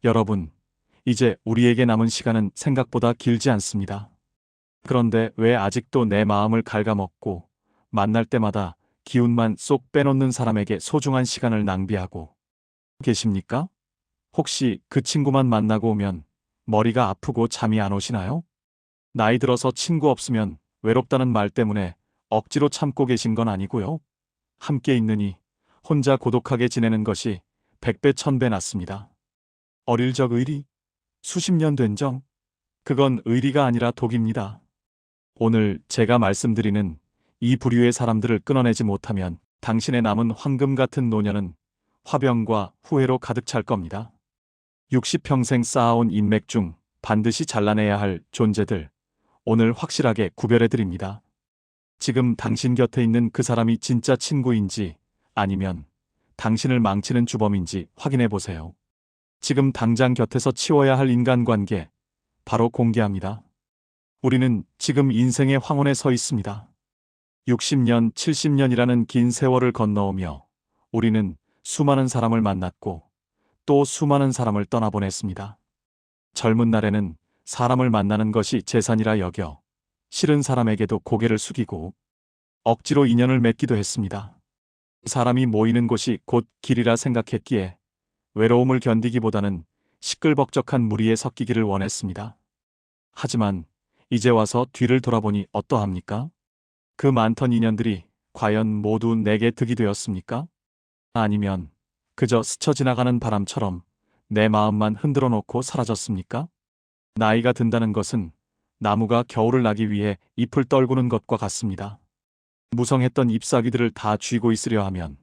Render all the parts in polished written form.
여러분, 이제 우리에게 남은 시간은 생각보다 길지 않습니다. 그런데 왜 아직도 내 마음을 갉아먹고 만날 때마다 기운만 쏙 빼놓는 사람에게 소중한 시간을 낭비하고 계십니까? 혹시 그 친구만 만나고 오면 머리가 아프고 잠이 안 오시나요? 나이 들어서 친구 없으면 외롭다는 말 때문에 억지로 참고 계신 건 아니고요. 함께 있느니 혼자 고독하게 지내는 것이 백배 천배 낫습니다. 어릴 적 의리, 수십 년 된 정, 그건 의리가 아니라 독입니다. 오늘 제가 말씀드리는 이 부류의 사람들을 끊어내지 못하면 당신의 남은 황금 같은 노년은 화병과 후회로 가득 찰 겁니다. 60평생 쌓아온 인맥 중 반드시 잘라내야 할 존재들, 오늘 확실하게 구별해 드립니다. 지금 당신 곁에 있는 그 사람이 진짜 친구인지 아니면 당신을 망치는 주범인지 확인해 보세요. 지금 당장 곁에서 치워야 할 인간관계, 바로 공개합니다. 우리는 지금 인생의 황혼에 서 있습니다. 60년, 70년이라는 긴 세월을 건너오며 우리는 수많은 사람을 만났고 또 수많은 사람을 떠나보냈습니다. 젊은 날에는 사람을 만나는 것이 재산이라 여겨 싫은 사람에게도 고개를 숙이고 억지로 인연을 맺기도 했습니다. 사람이 모이는 곳이 곧 길이라 생각했기에 외로움을 견디기보다는 시끌벅적한 무리에 섞이기를 원했습니다. 하지만 이제 와서 뒤를 돌아보니 어떠합니까? 그 많던 인연들이 과연 모두 내게 득이 되었습니까? 아니면 그저 스쳐 지나가는 바람처럼 내 마음만 흔들어 놓고 사라졌습니까? 나이가 든다는 것은 나무가 겨울을 나기 위해 잎을 떨구는 것과 같습니다. 무성했던 잎사귀들을 다 쥐고 있으려 하면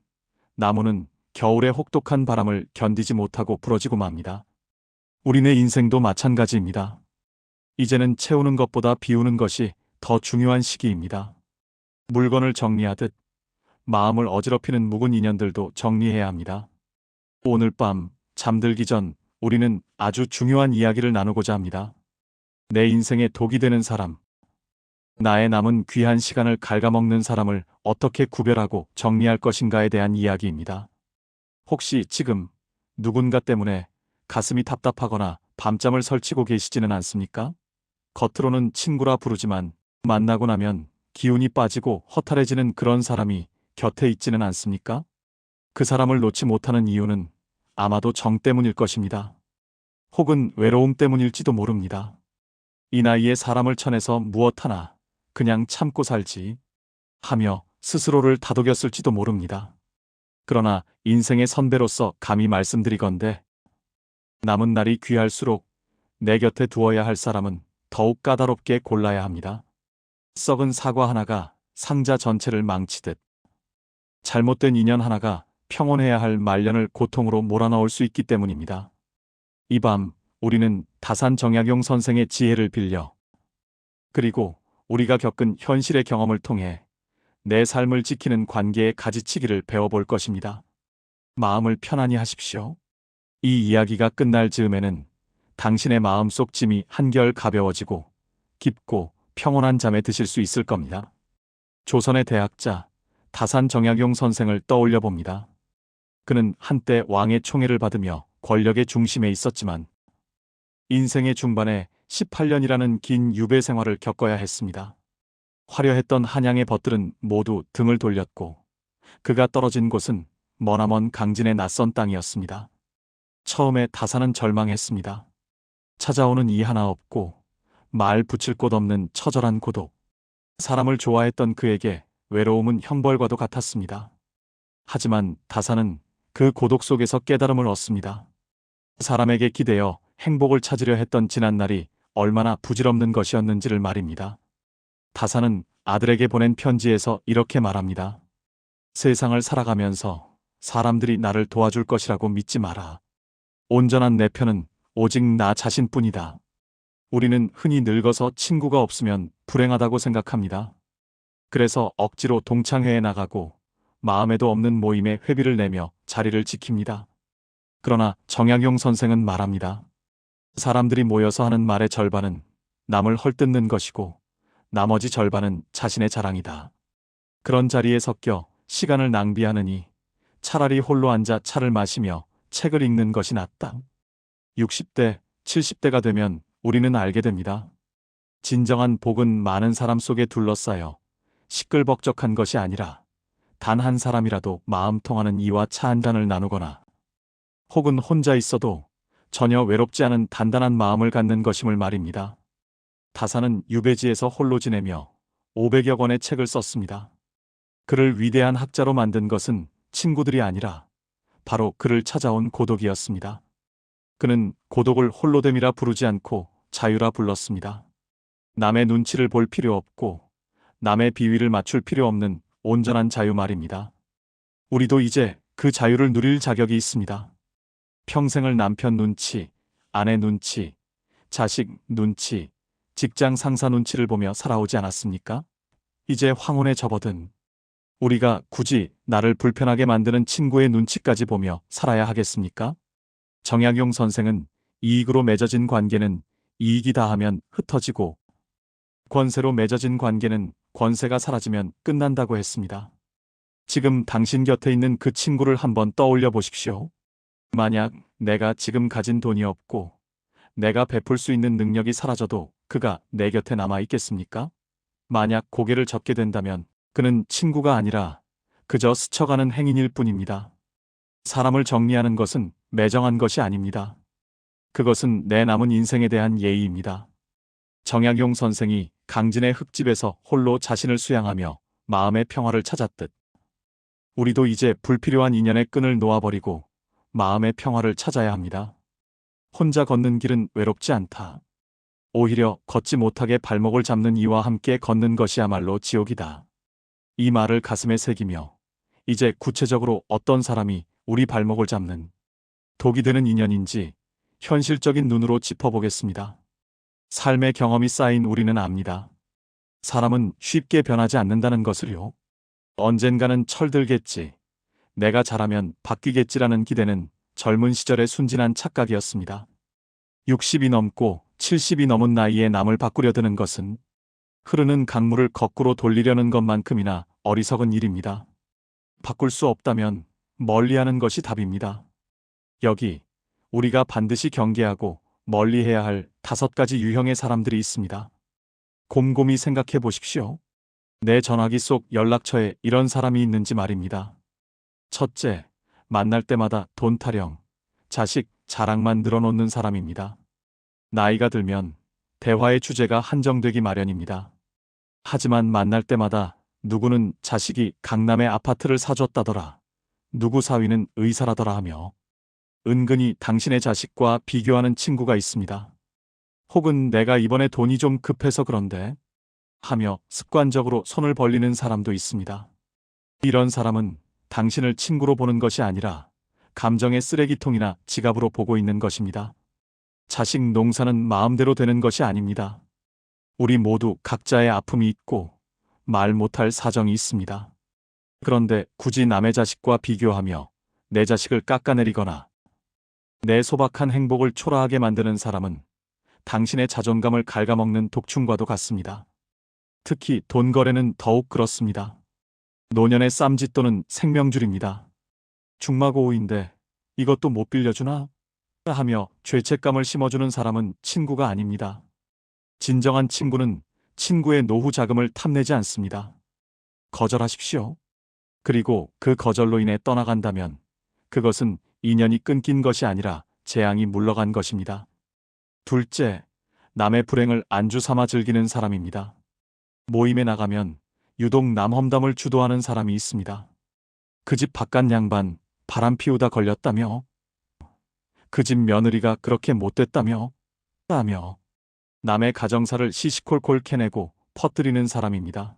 나무는 겨울의 혹독한 바람을 견디지 못하고 부러지고 맙니다. 우리네 인생도 마찬가지입니다. 이제는 채우는 것보다 비우는 것이 더 중요한 시기입니다. 물건을 정리하듯 마음을 어지럽히는 묵은 인연들도 정리해야 합니다. 오늘 밤 잠들기 전 우리는 아주 중요한 이야기를 나누고자 합니다. 내 인생에 독이 되는 사람, 나의 남은 귀한 시간을 갉아먹는 사람을 어떻게 구별하고 정리할 것인가에 대한 이야기입니다. 혹시 지금 누군가 때문에 가슴이 답답하거나 밤잠을 설치고 계시지는 않습니까? 겉으로는 친구라 부르지만 만나고 나면 기운이 빠지고 허탈해지는 그런 사람이 곁에 있지는 않습니까? 그 사람을 놓지 못하는 이유는 아마도 정 때문일 것입니다. 혹은 외로움 때문일지도 모릅니다. 이 나이에 사람을 쳐내서 무엇 하나 그냥 참고 살지 하며 스스로를 다독였을지도 모릅니다. 그러나 인생의 선배로서 감히 말씀드리건대 남은 날이 귀할수록 내 곁에 두어야 할 사람은 더욱 까다롭게 골라야 합니다. 썩은 사과 하나가 상자 전체를 망치듯 잘못된 인연 하나가 평온해야 할 말년을 고통으로 몰아넣을 수 있기 때문입니다. 이 밤 우리는 다산 정약용 선생의 지혜를 빌려 그리고 우리가 겪은 현실의 경험을 통해 내 삶을 지키는 관계의 가지치기를 배워볼 것입니다. 마음을 편안히 하십시오. 이 이야기가 끝날 즈음에는 당신의 마음속 짐이 한결 가벼워지고 깊고 평온한 잠에 드실 수 있을 겁니다. 조선의 대학자 다산 정약용 선생을 떠올려 봅니다. 그는 한때 왕의 총애를 받으며 권력의 중심에 있었지만 인생의 중반에 18년이라는 긴 유배 생활을 겪어야 했습니다. 화려했던 한양의 벗들은 모두 등을 돌렸고 그가 떨어진 곳은 머나먼 강진의 낯선 땅이었습니다. 처음에 다산은 절망했습니다. 찾아오는 이 하나 없고 말 붙일 곳 없는 처절한 고독. 사람을 좋아했던 그에게 외로움은 형벌과도 같았습니다. 하지만 다산은 그 고독 속에서 깨달음을 얻습니다. 사람에게 기대어 행복을 찾으려 했던 지난날이 얼마나 부질없는 것이었는지를 말입니다. 다산은 아들에게 보낸 편지에서 이렇게 말합니다. 세상을 살아가면서 사람들이 나를 도와줄 것이라고 믿지 마라. 온전한 내 편은 오직 나 자신뿐이다. 우리는 흔히 늙어서 친구가 없으면 불행하다고 생각합니다. 그래서 억지로 동창회에 나가고 마음에도 없는 모임에 회비를 내며 자리를 지킵니다. 그러나 정약용 선생은 말합니다. 사람들이 모여서 하는 말의 절반은 남을 헐뜯는 것이고 나머지 절반은 자신의 자랑이다. 그런 자리에 섞여 시간을 낭비하느니 차라리 홀로 앉아 차를 마시며 책을 읽는 것이 낫다. 60대, 70대가 되면 우리는 알게 됩니다. 진정한 복은 많은 사람 속에 둘러싸여 시끌벅적한 것이 아니라 단 한 사람이라도 마음 통하는 이와 차 한 잔을 나누거나 혹은 혼자 있어도 전혀 외롭지 않은 단단한 마음을 갖는 것임을 말입니다. 다사는 유배지에서 홀로 지내며 500여 권의 책을 썼습니다. 그를 위대한 학자로 만든 것은 친구들이 아니라 바로 그를 찾아온 고독이었습니다. 그는 고독을 홀로됨이라 부르지 않고 자유라 불렀습니다. 남의 눈치를 볼 필요 없고 남의 비위를 맞출 필요 없는 온전한 자유 말입니다. 우리도 이제 그 자유를 누릴 자격이 있습니다. 평생을 남편 눈치, 아내 눈치, 자식 눈치, 직장 상사 눈치를 보며 살아오지 않았습니까? 이제 황혼에 접어든 우리가 굳이 나를 불편하게 만드는 친구의 눈치까지 보며 살아야 하겠습니까? 정약용 선생은 이익으로 맺어진 관계는 이익이 다하면 흩어지고 권세로 맺어진 관계는 권세가 사라지면 끝난다고 했습니다. 지금 당신 곁에 있는 그 친구를 한번 떠올려 보십시오. 만약 내가 지금 가진 돈이 없고 내가 베풀 수 있는 능력이 사라져도 그가 내 곁에 남아 있겠습니까? 만약 고개를 젓게 된다면 그는 친구가 아니라 그저 스쳐가는 행인일 뿐입니다. 사람을 정리하는 것은 매정한 것이 아닙니다. 그것은 내 남은 인생에 대한 예의입니다. 정약용 선생이 강진의 흙집에서 홀로 자신을 수양하며 마음의 평화를 찾았듯 우리도 이제 불필요한 인연의 끈을 놓아버리고 마음의 평화를 찾아야 합니다. 혼자 걷는 길은 외롭지 않다. 오히려 걷지 못하게 발목을 잡는 이와 함께 걷는 것이야말로 지옥이다. 이 말을 가슴에 새기며 이제 구체적으로 어떤 사람이 우리 발목을 잡는 독이 되는 인연인지 현실적인 눈으로 짚어보겠습니다. 삶의 경험이 쌓인 우리는 압니다. 사람은 쉽게 변하지 않는다는 것을요. 언젠가는 철들겠지, 내가 잘하면 바뀌겠지라는 기대는 젊은 시절의 순진한 착각이었습니다. 60이 넘고 70이 넘은 나이에 남을 바꾸려 드는 것은 흐르는 강물을 거꾸로 돌리려는 것만큼이나 어리석은 일입니다. 바꿀 수 없다면 멀리하는 것이 답입니다. 여기 우리가 반드시 경계하고 멀리해야 할 5가지 유형의 사람들이 있습니다. 곰곰이 생각해 보십시오. 내 전화기 속 연락처에 이런 사람이 있는지 말입니다. 첫째, 만날 때마다 돈 타령, 자식 자랑만 늘어놓는 사람입니다. 나이가 들면 대화의 주제가 한정되기 마련입니다. 하지만 만날 때마다 누구는 자식이 강남에 아파트를 사줬다더라, 누구 사위는 의사라더라 하며 은근히 당신의 자식과 비교하는 친구가 있습니다. 혹은 내가 이번에 돈이 좀 급해서 그런데 하며 습관적으로 손을 벌리는 사람도 있습니다. 이런 사람은 당신을 친구로 보는 것이 아니라 감정의 쓰레기통이나 지갑으로 보고 있는 것입니다. 자식 농사는 마음대로 되는 것이 아닙니다. 우리 모두 각자의 아픔이 있고 말 못할 사정이 있습니다. 그런데 굳이 남의 자식과 비교하며 내 자식을 깎아내리거나 내 소박한 행복을 초라하게 만드는 사람은 당신의 자존감을 갉아먹는 독충과도 같습니다. 특히 돈 거래는 더욱 그렇습니다. 노년의 쌈짓돈은 생명줄입니다. 중마고우인데 이것도 못 빌려주나? 하며 죄책감을 심어주는 사람은 친구가 아닙니다. 진정한 친구는 친구의 노후 자금을 탐내지 않습니다. 거절하십시오. 그리고 그 거절로 인해 떠나간다면 그것은 인연이 끊긴 것이 아니라 재앙이 물러간 것입니다. 둘째, 남의 불행을 안주 삼아 즐기는 사람입니다. 모임에 나가면 유독 남 험담을 주도하는 사람이 있습니다. 그 집 바깥 양반 바람 피우다 걸렸다며? 그 집 며느리가 그렇게 못됐다며? 라며 남의 가정사를 시시콜콜 캐내고 퍼뜨리는 사람입니다.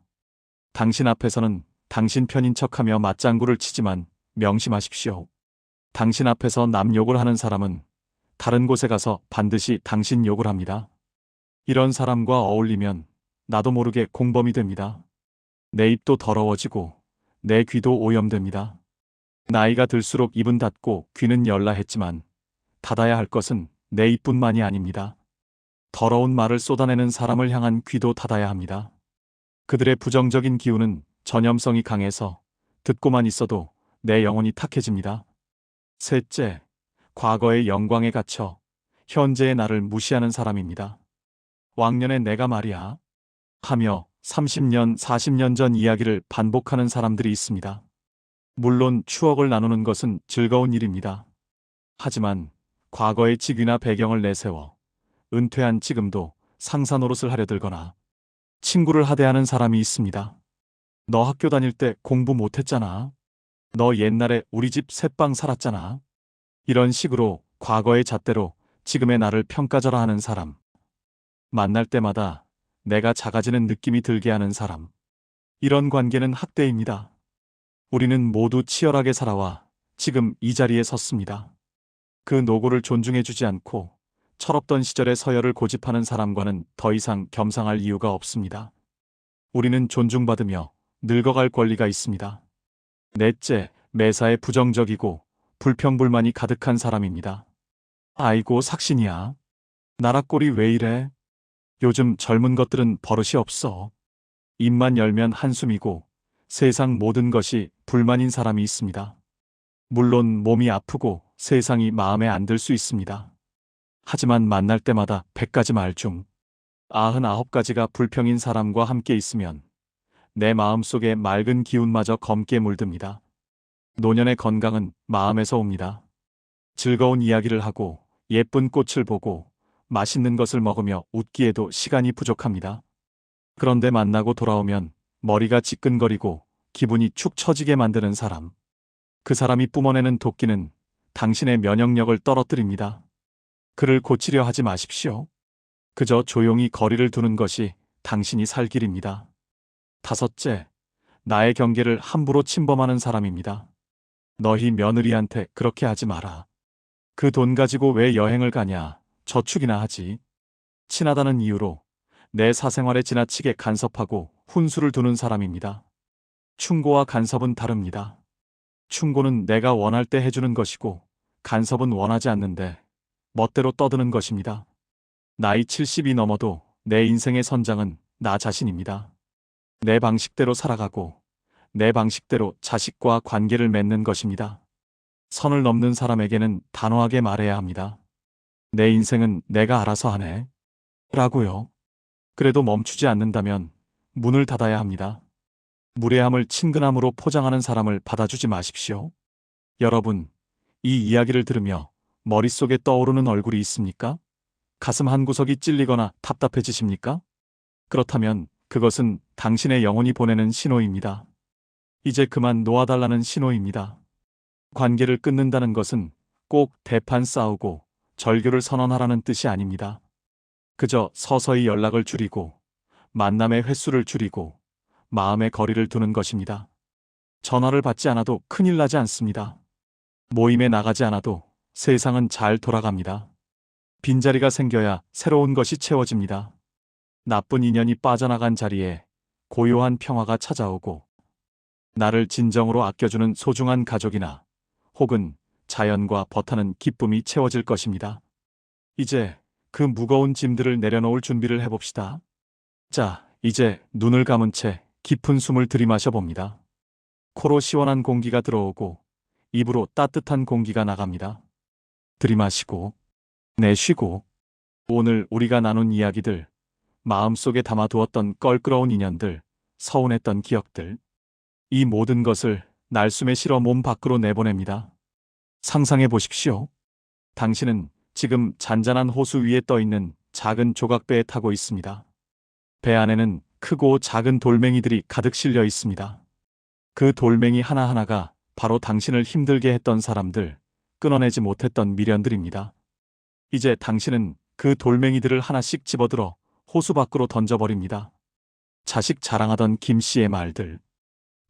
당신 앞에서는 당신 편인 척하며 맞장구를 치지만 명심하십시오. 당신 앞에서 남 욕을 하는 사람은 다른 곳에 가서 반드시 당신 욕을 합니다. 이런 사람과 어울리면 나도 모르게 공범이 됩니다. 내 입도 더러워지고 내 귀도 오염됩니다. 나이가 들수록 입은 닫고 귀는 열라 했지만 닫아야 할 것은 내 입뿐만이 아닙니다. 더러운 말을 쏟아내는 사람을 향한 귀도 닫아야 합니다. 그들의 부정적인 기운은 전염성이 강해서 듣고만 있어도 내 영혼이 탁해집니다. 셋째, 과거의 영광에 갇혀 현재의 나를 무시하는 사람입니다. 왕년의 내가 말이야. 하며 30년, 40년 전 이야기를 반복하는 사람들이 있습니다. 물론 추억을 나누는 것은 즐거운 일입니다. 하지만 과거의 직위나 배경을 내세워 은퇴한 지금도 상사 노릇을 하려 들거나 친구를 하대하는 사람이 있습니다. 너 학교 다닐 때 공부 못했잖아. 너 옛날에 우리 집 새빵 살았잖아. 이런 식으로 과거의 잣대로 지금의 나를 평가절하 하는 사람. 만날 때마다 내가 작아지는 느낌이 들게 하는 사람. 이런 관계는 학대입니다. 우리는 모두 치열하게 살아와 지금 이 자리에 섰습니다. 그 노고를 존중해주지 않고 철없던 시절의 서열을 고집하는 사람과는 더 이상 겸상할 이유가 없습니다. 우리는 존중받으며 늙어갈 권리가 있습니다. 넷째, 매사에 부정적이고 불평불만이 가득한 사람입니다. 아이고 삭신이야. 나라 꼴이 왜 이래? 요즘 젊은 것들은 버릇이 없어. 입만 열면 한숨이고 세상 모든 것이 불만인 사람이 있습니다. 물론 몸이 아프고 세상이 마음에 안 들 수 있습니다. 하지만 만날 때마다 100가지 말 중 99가지가 불평인 사람과 함께 있으면 내 마음속에 맑은 기운마저 검게 물듭니다. 노년의 건강은 마음에서 옵니다. 즐거운 이야기를 하고 예쁜 꽃을 보고 맛있는 것을 먹으며 웃기에도 시간이 부족합니다. 그런데 만나고 돌아오면 머리가 지끈거리고 기분이 축 처지게 만드는 사람. 그 사람이 뿜어내는 도끼는 당신의 면역력을 떨어뜨립니다. 그를 고치려 하지 마십시오. 그저 조용히 거리를 두는 것이 당신이 살 길입니다. 다섯째, 나의 경계를 함부로 침범하는 사람입니다. 너희 며느리한테 그렇게 하지 마라. 그 돈 가지고 왜 여행을 가냐, 저축이나 하지. 친하다는 이유로 내 사생활에 지나치게 간섭하고 훈수를 두는 사람입니다. 충고와 간섭은 다릅니다. 충고는 내가 원할 때 해주는 것이고 간섭은 원하지 않는데 멋대로 떠드는 것입니다. 나이 70이 넘어도 내 인생의 선장은 나 자신입니다. 내 방식대로 살아가고 내 방식대로 자식과 관계를 맺는 것입니다. 선을 넘는 사람에게는 단호하게 말해야 합니다. 내 인생은 내가 알아서 하네. 라고요. 그래도 멈추지 않는다면 문을 닫아야 합니다. 무례함을 친근함으로 포장하는 사람을 받아주지 마십시오. 여러분, 이 이야기를 들으며 머릿속에 떠오르는 얼굴이 있습니까? 가슴 한구석이 찔리거나 답답해지십니까? 그렇다면 그것은 당신의 영혼이 보내는 신호입니다. 이제 그만 놓아달라는 신호입니다. 관계를 끊는다는 것은 꼭 대판 싸우고 절교를 선언하라는 뜻이 아닙니다. 그저 서서히 연락을 줄이고 만남의 횟수를 줄이고 마음의 거리를 두는 것입니다. 전화를 받지 않아도 큰일 나지 않습니다. 모임에 나가지 않아도 세상은 잘 돌아갑니다. 빈자리가 생겨야 새로운 것이 채워집니다. 나쁜 인연이 빠져나간 자리에 고요한 평화가 찾아오고 나를 진정으로 아껴주는 소중한 가족이나 혹은 자연과 버타는 기쁨이 채워질 것입니다. 이제 그 무거운 짐들을 내려놓을 준비를 해봅시다. 자, 이제 눈을 감은 채 깊은 숨을 들이마셔 봅니다. 코로 시원한 공기가 들어오고 입으로 따뜻한 공기가 나갑니다. 들이마시고 내쉬고 오늘 우리가 나눈 이야기들, 마음속에 담아두었던 껄끄러운 인연들, 서운했던 기억들, 이 모든 것을 날숨에 실어 몸 밖으로 내보냅니다. 상상해 보십시오. 당신은 지금 잔잔한 호수 위에 떠있는 작은 조각배에 타고 있습니다. 배 안에는 크고 작은 돌멩이들이 가득 실려 있습니다. 그 돌멩이 하나하나가 바로 당신을 힘들게 했던 사람들, 끊어내지 못했던 미련들입니다. 이제 당신은 그 돌멩이들을 하나씩 집어들어 호수 밖으로 던져버립니다. 자식 자랑하던 김 씨의 말들,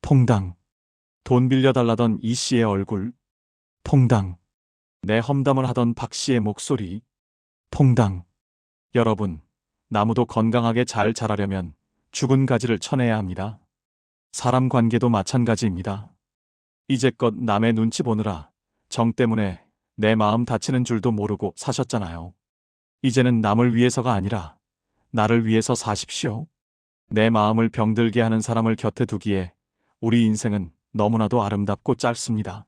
퐁당. 돈 빌려달라던 이 씨의 얼굴, 퐁당. 내 험담을 하던 박 씨의 목소리, 퐁당. 여러분, 나무도 건강하게 잘 자라려면 죽은 가지를 쳐내야 합니다. 사람 관계도 마찬가지입니다. 이제껏 남의 눈치 보느라 정 때문에 내 마음 다치는 줄도 모르고 사셨잖아요. 이제는 남을 위해서가 아니라 나를 위해서 사십시오. 내 마음을 병들게 하는 사람을 곁에 두기에 우리 인생은 너무나도 아름답고 짧습니다.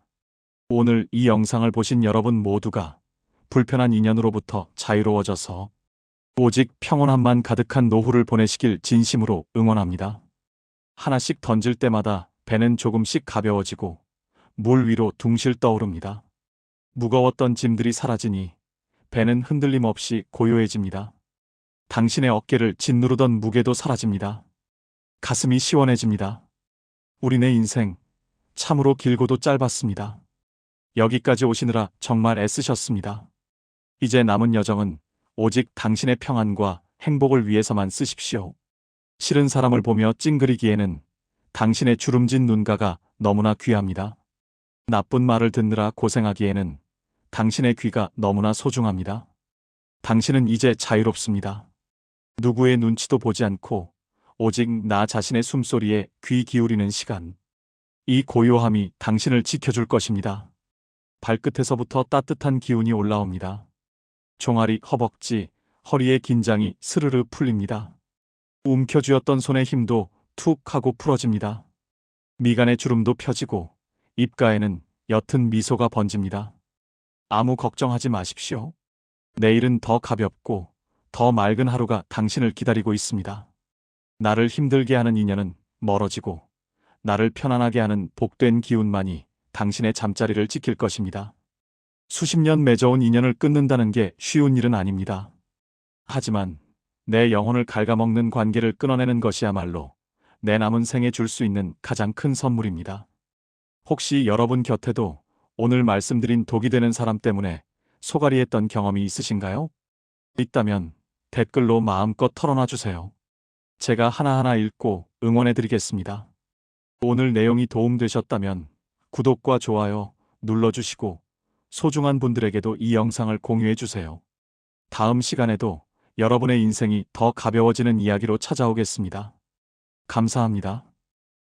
오늘 이 영상을 보신 여러분 모두가 불편한 인연으로부터 자유로워져서 오직 평온함만 가득한 노후를 보내시길 진심으로 응원합니다. 하나씩 던질 때마다 배는 조금씩 가벼워지고 물 위로 둥실 떠오릅니다. 무거웠던 짐들이 사라지니 배는 흔들림 없이 고요해집니다. 당신의 어깨를 짓누르던 무게도 사라집니다. 가슴이 시원해집니다. 우리네 인생 참으로 길고도 짧았습니다. 여기까지 오시느라 정말 애쓰셨습니다. 이제 남은 여정은 오직 당신의 평안과 행복을 위해서만 쓰십시오. 싫은 사람을 보며 찡그리기에는 당신의 주름진 눈가가 너무나 귀합니다. 나쁜 말을 듣느라 고생하기에는 당신의 귀가 너무나 소중합니다. 당신은 이제 자유롭습니다. 누구의 눈치도 보지 않고 오직 나 자신의 숨소리에 귀 기울이는 시간. 이 고요함이 당신을 지켜줄 것입니다. 발끝에서부터 따뜻한 기운이 올라옵니다. 종아리, 허벅지, 허리의 긴장이 스르르 풀립니다. 움켜쥐었던 손의 힘도 툭 하고 풀어집니다. 미간의 주름도 펴지고 입가에는 옅은 미소가 번집니다. 아무 걱정하지 마십시오. 내일은 더 가볍고 더 맑은 하루가 당신을 기다리고 있습니다. 나를 힘들게 하는 인연은 멀어지고 나를 편안하게 하는 복된 기운만이 당신의 잠자리를 지킬 것입니다. 수십 년 맺어온 인연을 끊는다는 게 쉬운 일은 아닙니다. 하지만 내 영혼을 갉아먹는 관계를 끊어내는 것이야말로 내 남은 생에 줄 수 있는 가장 큰 선물입니다. 혹시 여러분 곁에도 오늘 말씀드린 독이 되는 사람 때문에 소갈이했던 경험이 있으신가요? 있다면 댓글로 마음껏 털어놔 주세요. 제가 하나하나 읽고 응원해드리겠습니다. 오늘 내용이 도움되셨다면 구독과 좋아요 눌러주시고 소중한 분들에게도 이 영상을 공유해주세요. 다음 시간에도 여러분의 인생이 더 가벼워지는 이야기로 찾아오겠습니다. 감사합니다.